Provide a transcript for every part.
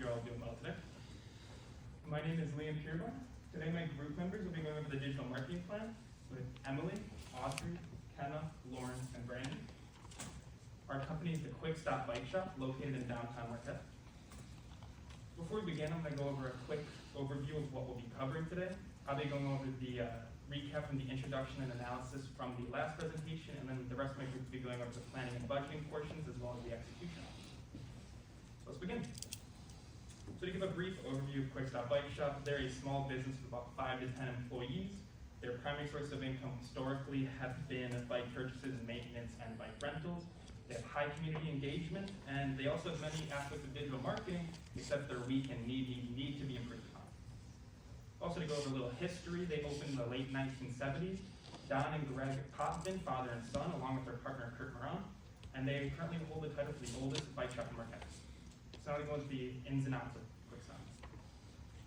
you're all doing well today. My name is Liam Pierbar. Today my group members will be going over the digital marketing plan with Emily, Audrey, Kenna, Lauren, and Brandon. Our company is the Quick Stop Bike Shop located in downtown Marquette. Before we begin, I'm going to go over a quick overview of what we'll be covering today. I'll be going over the recap from the introduction and analysis from the last presentation, and then the rest of my group will be going over the planning and budgeting portions as well as the execution. So let's begin. So to give a brief overview of Quick Stop Bike Shop, they're a small business with about 5 to 10 employees. Their primary source of income historically have been bike purchases and maintenance and bike rentals. They have high community engagement, and they also have many aspects of digital marketing, except they're weak and need to be improved upon. Also, to go over a little history, they opened in the late 1970s. Don and Greg Potvin, father and son, along with their partner Kurt Moran, and they currently hold the title for the oldest bike shop in Marquette. So now we go into the ins and outs of Quick Stop.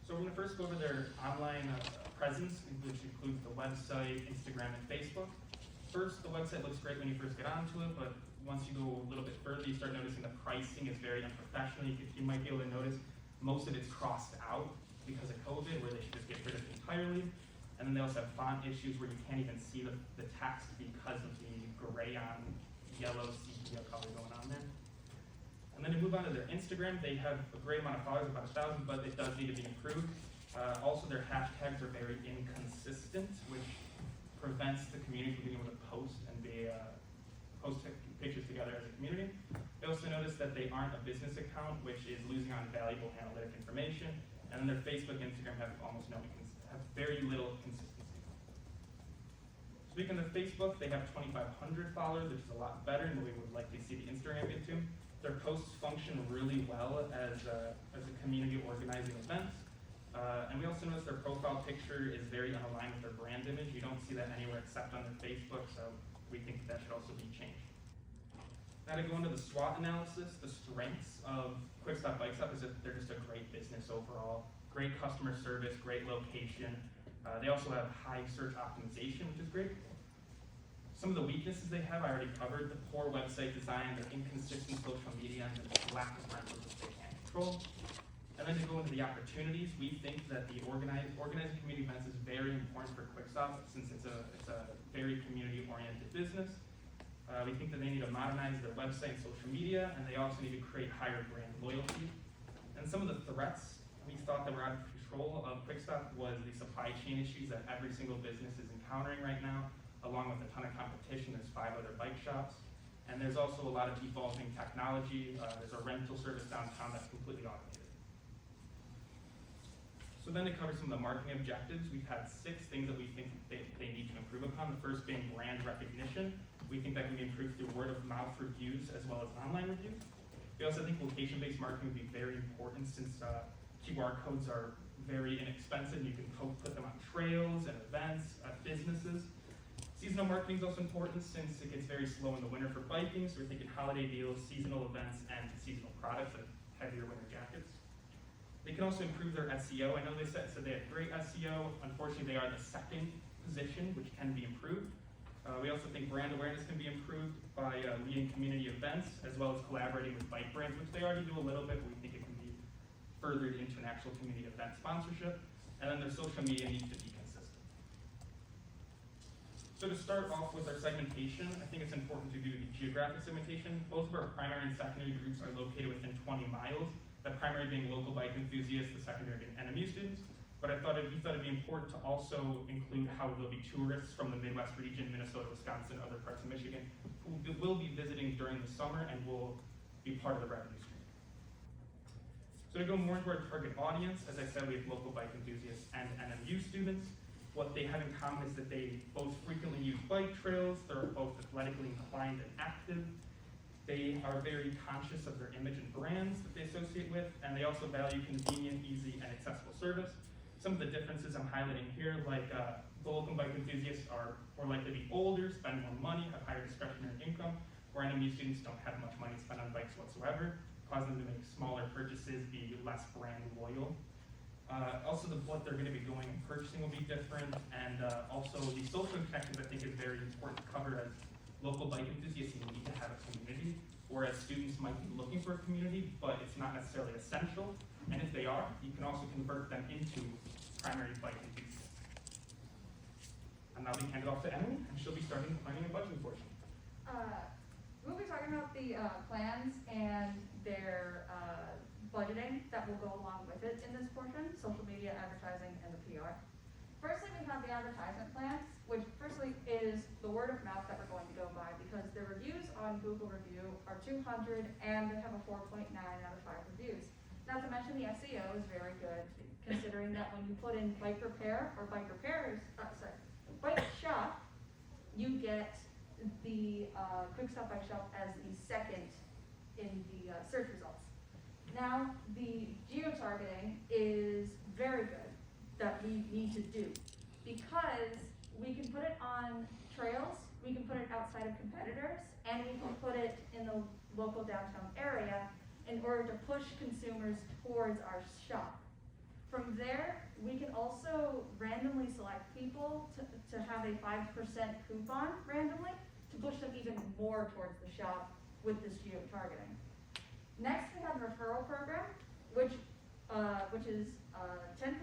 So we're going to first go over their online presence, which includes the website, Instagram, and Facebook. First, the website looks great when you first get onto it, but once you go a little bit further, you start noticing the pricing is very unprofessional. You might be able to notice most of it's crossed out because of COVID, where they should just get rid of it entirely. And then they also have font issues where you can't even see the text because of the gray on yellow sepia color going on there. And then to move on to their Instagram, they have a great amount of followers, about 1,000, but it does need to be improved. Also, their hashtags are very inconsistent, which prevents the community from being able to post and post pictures together as a community. They also notice that they aren't a business account, which is losing on valuable analytic information. And then their Facebook and Instagram have very little consistency. Speaking of Facebook, they have 2,500 followers, which is a lot better than we would likely see the Instagram get to. Their posts function really well as a community organizing events. And we also notice their profile picture is very unaligned with their brand image. You don't see that anywhere except on their Facebook, so we think that should also be changed. Now to go into the SWOT analysis, the strengths of Quick Stop Bike Shop is that they're just a great business overall, great customer service, great location. They also have high search optimization, which is great. Some of the weaknesses they have, I already covered: the poor website design, their inconsistent social media, and the lack of rentals that they can't control. And then to go into the opportunities, we think that the organizing community events is very important for Quick Stop since it's a very community-oriented business. We think that they need to modernize their website and social media, and they also need to create higher brand loyalty. And some of the threats we thought that were out of control of Quick Stop was the supply chain issues that every single business is encountering right now, along with a ton of competition. There's 5 other bike shops. And there's also a lot of defaulting technology. There's a rental service downtown that's completely automated. So then to cover some of the marketing objectives, we've had 6 things that we think they need to improve upon. The first being brand recognition. We think that can be improved through word of mouth reviews as well as online reviews. We also think location-based marketing would be very important since QR codes are very inexpensive. You can put them on trails and events at businesses. Seasonal marketing is also important since it gets very slow in the winter for biking, so we're thinking holiday deals, seasonal events, and seasonal products like heavier winter jackets. They can also improve their SEO. I know they said they have great SEO. Unfortunately, they are the second position, which can be improved. We also think brand awareness can be improved by leading community events, as well as collaborating with bike brands, which they already do a little bit, but we think it can be furthered into an actual community event sponsorship. And then their social media needs to be consistent. So to start off with our segmentation, I think it's important to do the geographic segmentation. Both of our primary and secondary groups are located within 20 miles. The primary being local bike enthusiasts, the secondary being NMU students. But we thought it'd be important to also include how there'll be tourists from the Midwest region, Minnesota, Wisconsin, other parts of Michigan, who will be visiting during the summer and will be part of the revenue stream. So to go more into our target audience, as I said, we have local bike enthusiasts and NMU students. What they have in common is that they both frequently use bike trails, they're both athletically inclined and active. They are very conscious of their image and brands that they associate with, and they also value convenient, easy, and accessible service. Some of the differences I'm highlighting here, like the local bike enthusiasts are more likely to be older, spend more money, have higher discretionary income, where NMU students don't have much money to spend on bikes whatsoever, cause them to make smaller purchases, be less brand loyal. Also, what they're going to be going and purchasing will be different, and also the social connections I think is very important to cover. As local bike enthusiasts, you need to have a community, whereas students might be looking to our community, but it's not necessarily essential. And if they are, you can also convert them into primary bike enthusiasts. And now we hand it off to Emily, and she'll be starting the planning and budgeting portion. We'll be talking about the plans and their budgeting that will go along with it in this portion, social media, advertising, and the PR. Firstly, we have the advertisement plans, which firstly is the word of mouth that we're going to go by because the reviews on Google Review are 200 and they have a 4.9 out of 5 reviews. Not to mention the SEO is very good, considering that when you put in bike repair or bike shop, you get the Quick Stop Bike Shop as the second in the search results. Now, the geo-targeting is very good that we need to do because we can put it on trails, we can put it outside of competitors, and we can put it in the local downtown area in order to push consumers towards our shop. From there, we can also randomly select people to have a 5% coupon randomly to push them even more towards the shop with this geo-targeting. Next, we have the referral program, which is 10%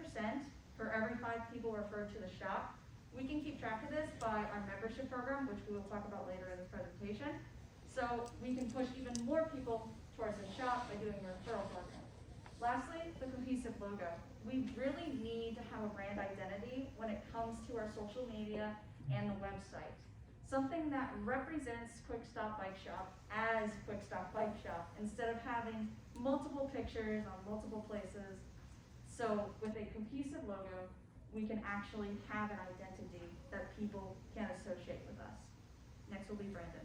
for every 5 people referred to the shop. We can keep track of this by our membership program, which we will talk about later in this presentation. So we can push even more people towards the shop by doing a referral program. Lastly, the cohesive logo. We really need to have a brand identity when it comes to our social media and the website. Something that represents Quick Stop Bike Shop as Quick Stop Bike Shop instead of having multiple pictures on multiple places. So with a cohesive logo, we can actually have an identity that people can associate with us. Next will be Brandon.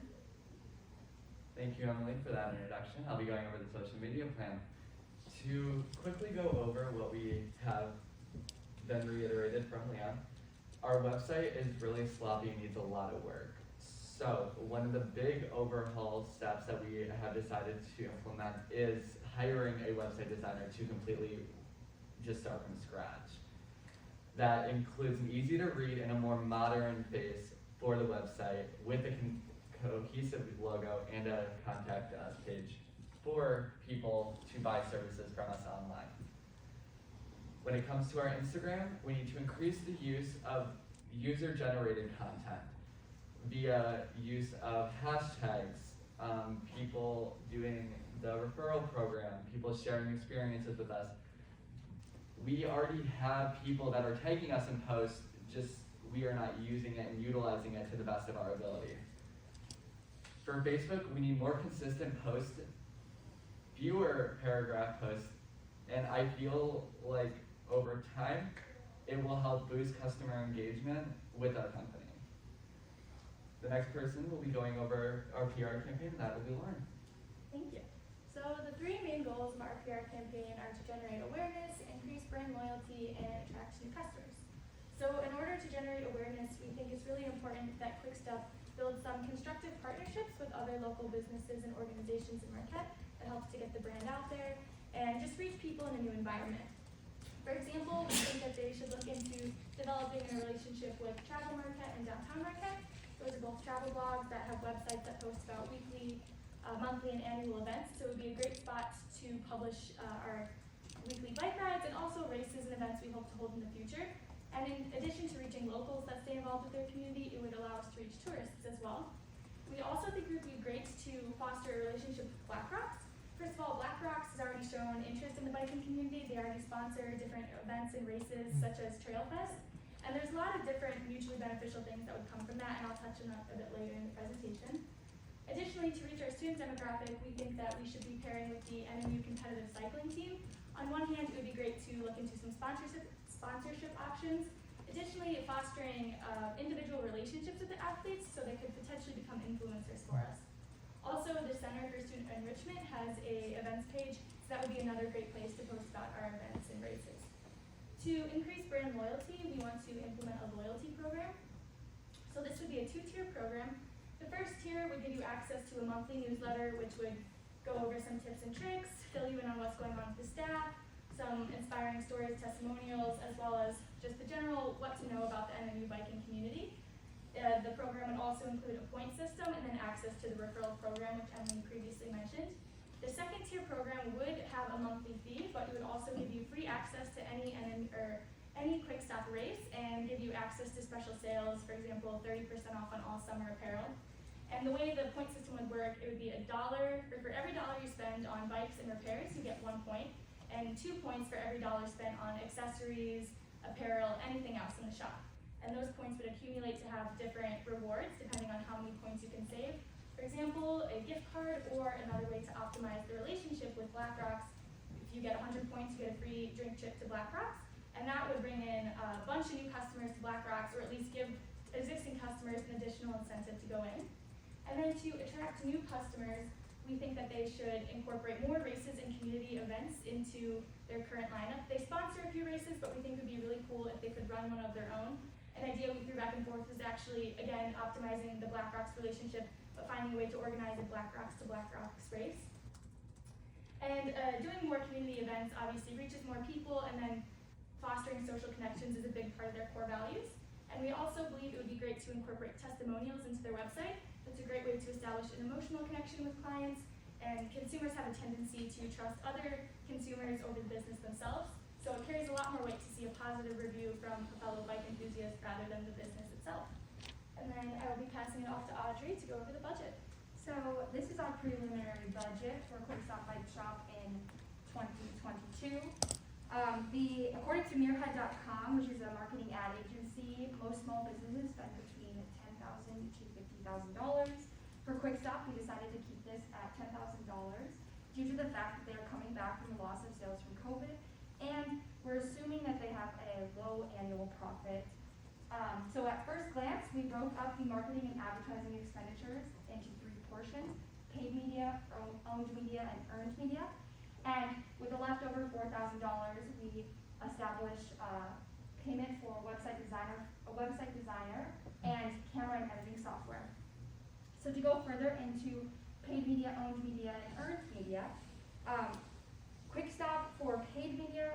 Thank you, Emily, for that introduction. I'll be going over the social media plan. To quickly go over what we have been reiterated from Leon, our website is really sloppy and needs a lot of work. So one of the big overhaul steps that we have decided to implement is hiring a website designer to completely just start from scratch. That includes an easy to read and a more modern face for the website with a cohesive logo and a contact us page for people to buy services from us online. When it comes to our Instagram, we need to increase the use of user-generated content via use of hashtags, people doing the referral program, people sharing experiences with us. We already have people that are tagging us in posts, just we are not using it and utilizing it to the best of our ability. For Facebook, we need more consistent posts, fewer paragraph posts, and I feel like over time, it will help boost customer engagement with our company. The next person will be going over our PR campaign, and that will be Lauren. Thank you. So the 3 main goals of our PR campaign are to generate awareness, increase brand loyalty, and attract new customers. So in order to generate awareness, we think it's really important that Quick Stop build some constructive partnerships with other local businesses and organizations in Marquette that helps to get the brand out there and just reach people in a new environment. For example, we think that they should look into developing a relationship with Travel Marquette and Downtown Marquette. Those are both travel blogs that have websites that post about weekly, monthly, and annual events. So it would be a great spot to publish our weekly bike rides and also races and events we hope to hold in the future. And in addition to reaching locals that stay involved with their community, it would allow us to reach tourists as well. We also think it would be great to foster a relationship with Black Rocks. First of all, Black Rocks has already shown interest in the biking community. They already sponsor different events and races such as Trail Fest. And there's a lot of different mutually beneficial things that would come from that, and I'll touch on that a bit later in the presentation. Additionally, to reach our student demographic, we think that we should be pairing with the NMU competitive cycling team. On one hand, it would be great to look into some sponsorship options. Additionally, fostering individual relationships with the athletes so they could potentially become influencers for us. Also, the Center for Student Enrichment has a events page, so that would be another great place to post about our events and races. To increase brand loyalty, we want to implement a loyalty program. So this would be a 2-tier program. The first tier would give you access to a monthly newsletter, which would go over some tips and tricks, fill you in on what's going on with the staff, some inspiring stories, testimonials, as well as just the general what to know about the NMU biking community. The program would also include a point system and then access to the referral program, which Emily previously mentioned. The second tier a monthly fee, but it would also give you free access to any Quick Stop race and give you access to special sales, for example, 30% off on all summer apparel. And the way the point system would work, it would be $1, or for every dollar you spend on bikes and repairs, you get 1 point, and 2 points for every dollar spent on accessories, apparel, anything else in the shop. And those points would accumulate to have different rewards depending on how many points you can save. For example, a gift card, or another way to optimize the relationship with Black Rocks. If you get 100 points, you get a free drink trip to Black Rocks, and that would bring in a bunch of new customers to Black Rocks, or at least give existing customers an additional incentive to go in. And then to attract new customers, we think that they should incorporate more races and community events into their current lineup. They sponsor a few races, but we think it would be really cool if they could run one of their own. An idea we threw back and forth was actually, again, optimizing the Black Rocks relationship, but finding a way to organize a Black Rocks to Black Rocks race. And doing more community events obviously reaches more people, and then fostering social connections is a big part of their core values. And we also believe it would be great to incorporate testimonials into their website. It's a great way to establish an emotional connection with clients, and consumers have a tendency to trust other consumers over the business themselves. So it carries a lot more weight to see a positive review from a fellow bike enthusiast rather than the business itself. And then I will be passing it off to Audrey to go over the budget. So this is our preliminary budget for Quick Stop Bike Shop in 2022. According to Muirhead.com, which is a marketing ad agency, most small businesses spend between $10,000 to $50,000. For Quick Stop, we decided to keep this at $10,000 due to the fact that they are coming back from the loss of sales from COVID, and we're assuming that they have a low annual profit. So at first glance, we broke up the marketing and advertising expenditures into 3 portions: paid media, owned media, and earned media. And with the leftover $4,000, we established payment for a website designer, and camera and editing software. So to go further into paid media, owned media, and earned media, Quick Stop for paid media,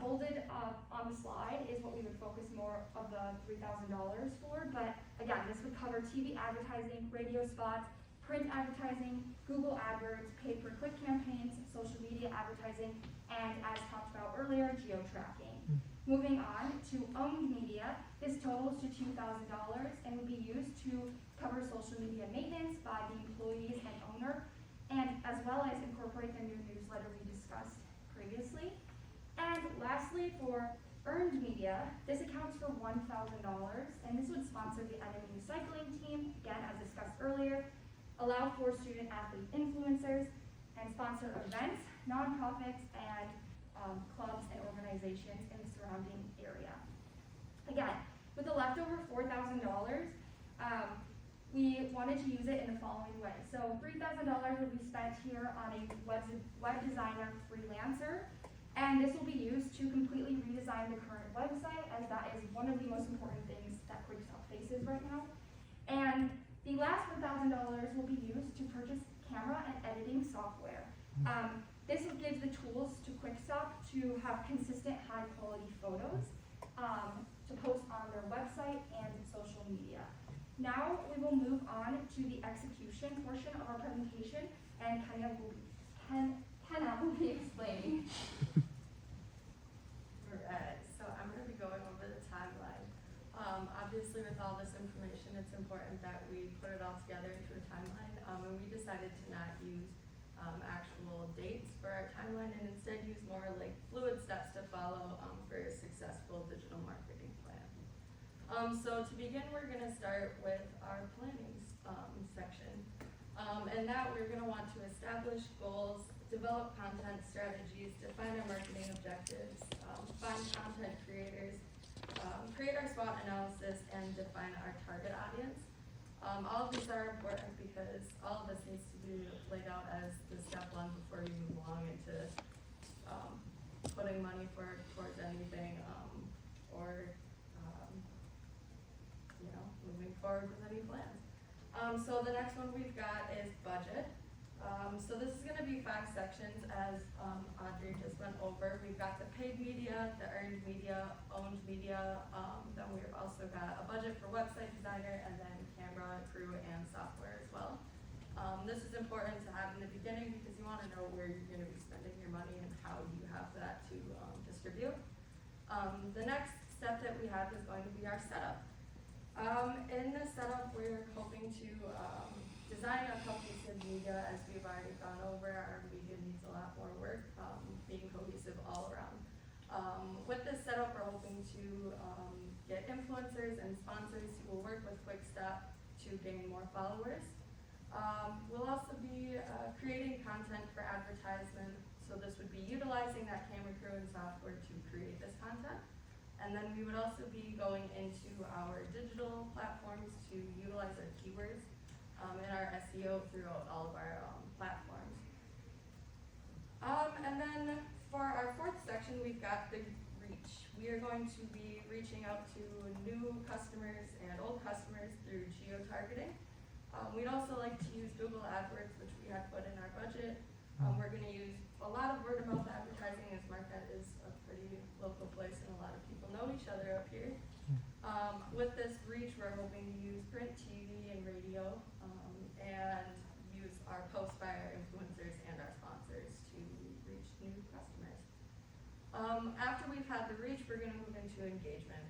bolded on the slide, is what we would focus more of the $3,000 for. But again, this would cover TV advertising, radio spots, print advertising, Google AdWords, pay-per-click campaigns, social media advertising, and as talked about earlier, geo-tracking. Moving on to owned media, this totals to $2,000 and would be used to cover social media maintenance by the employees and owner, and as well as incorporate the new newsletter we discussed previously. And lastly, for earned media, this accounts for $1,000, and this would sponsor the enemy recycling team, again as discussed earlier, allow for student athlete influencers, and sponsor events, nonprofits, and clubs and organizations in the surrounding area. Again, with the leftover $4,000, we wanted to use it in the following way. So $3,000 would be spent here on a web designer freelancer, and this will be used to completely redesign the current website, as that is one of the most important things that Quick Stop faces right now. And the last $1,000 will be used to purchase camera and editing software. This will give the tools to Quick Stop to have consistent, high-quality photos to post on their website and social media. Now we will move on to the execution portion of our presentation, and Kenna will be explaining. Alright, so I'm going to be going over the timeline. Obviously, with all this information, it's important that we put it all together into a timeline, and we decided to not use actual dates for our timeline, and instead use more like fluid steps to follow for a successful digital marketing plan. So to begin, we're going to start with our planning section, and that we're going to want to establish goals, develop content strategies, define our marketing objectives, find content creators, create our SWOT analysis, and define our target audience. All of these are important because all of this needs to be laid out as the step 1 before you move along into putting money towards anything, or moving forward with any plans. So the next one we've got is budget. So this is going to be 5 sections, as Audrey just went over. We've got the paid media, the earned media, owned media, then we've also got a budget for website designer, and then camera, crew, and software as well. This is important to have in the beginning because you want to know where you're gonna be spending your money and how you have that to distribute. The next step that we have is going to be our setup. In the setup, we're hoping to design a cohesive media. As we've already gone over, our media needs a lot more work, being cohesive all around. With this setup, we're hoping to get influencers and sponsors who will work with Quickstop to gain more followers. We'll also be creating content for advertisement, so this would be utilizing that camera crew and software to create this content. And then we would also be going into our digital platforms to utilize our keywords in our SEO throughout all of our platforms. And then for our fourth section, we've got the reach. We are going to be reaching out to new customers and old customers through geo-targeting. We'd also like to use Google AdWords, which we had put in our budget. We're going to use a lot of word-of-mouth advertising, as Marquette is a pretty local place and a lot of people know each other up here. With this reach, we're hoping to use print, TV, and radio, and use our posts by our influencers and our sponsors to reach new customers. After we've had the reach, we're going to move into engagement.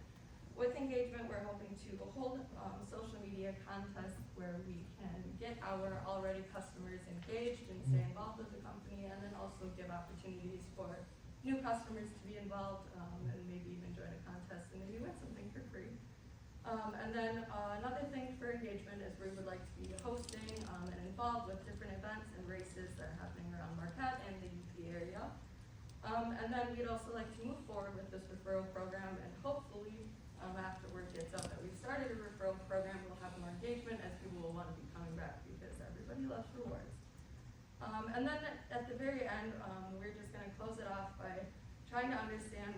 With engagement, we're hoping to hold social media contests where we can get our already customers engaged and stay involved with the company, and then also give opportunities for new customers to be involved and maybe even join a contest and maybe win something for free. And then another thing for engagement is we would like to be hosting and involved with different events and races that are happening around Marquette and the UP area. And then we'd also like to move forward with this referral program, and hopefully after word gets out that we've started a referral program, we'll have more engagement as people will want to be coming back because everybody loves rewards. And then at the very end, we're just going to close it off by trying to understand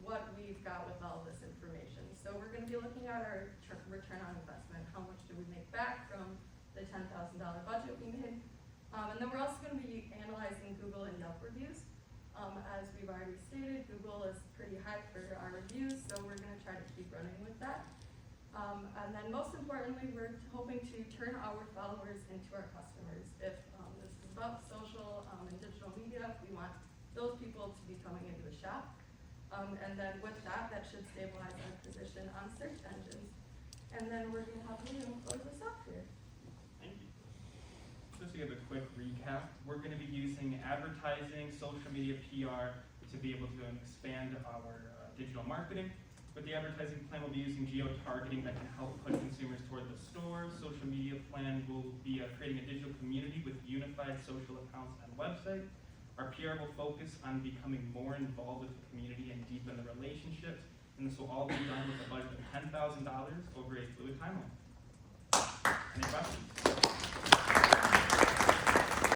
what we've got with all this information. So we're going to be looking at our return on investment. How much do we make back from the $10,000 budget we made? And then we're also going to be analyzing Google and Yelp reviews. As we've already stated, Google is pretty high for our reviews, so we're going to try to keep running with that. And then most importantly, we're hoping to turn our followers into our customers. If this is about social and digital media, we want those people to be coming into the shop. And then with that, that should stabilize our position on search engines. And then we're going to have Liam close us off here. Thank you. Just to give a quick recap, we're going to be using advertising, social media PR to be able to expand our digital marketing. With the advertising plan, we'll be using geo-targeting that can help put consumers toward the store. Social media plan will be creating a digital community with unified social accounts and website. Our PR will focus on becoming more involved with the community and deepen the relationships. And this will all be done with a budget of $10,000 over a fluid timeline. Any questions?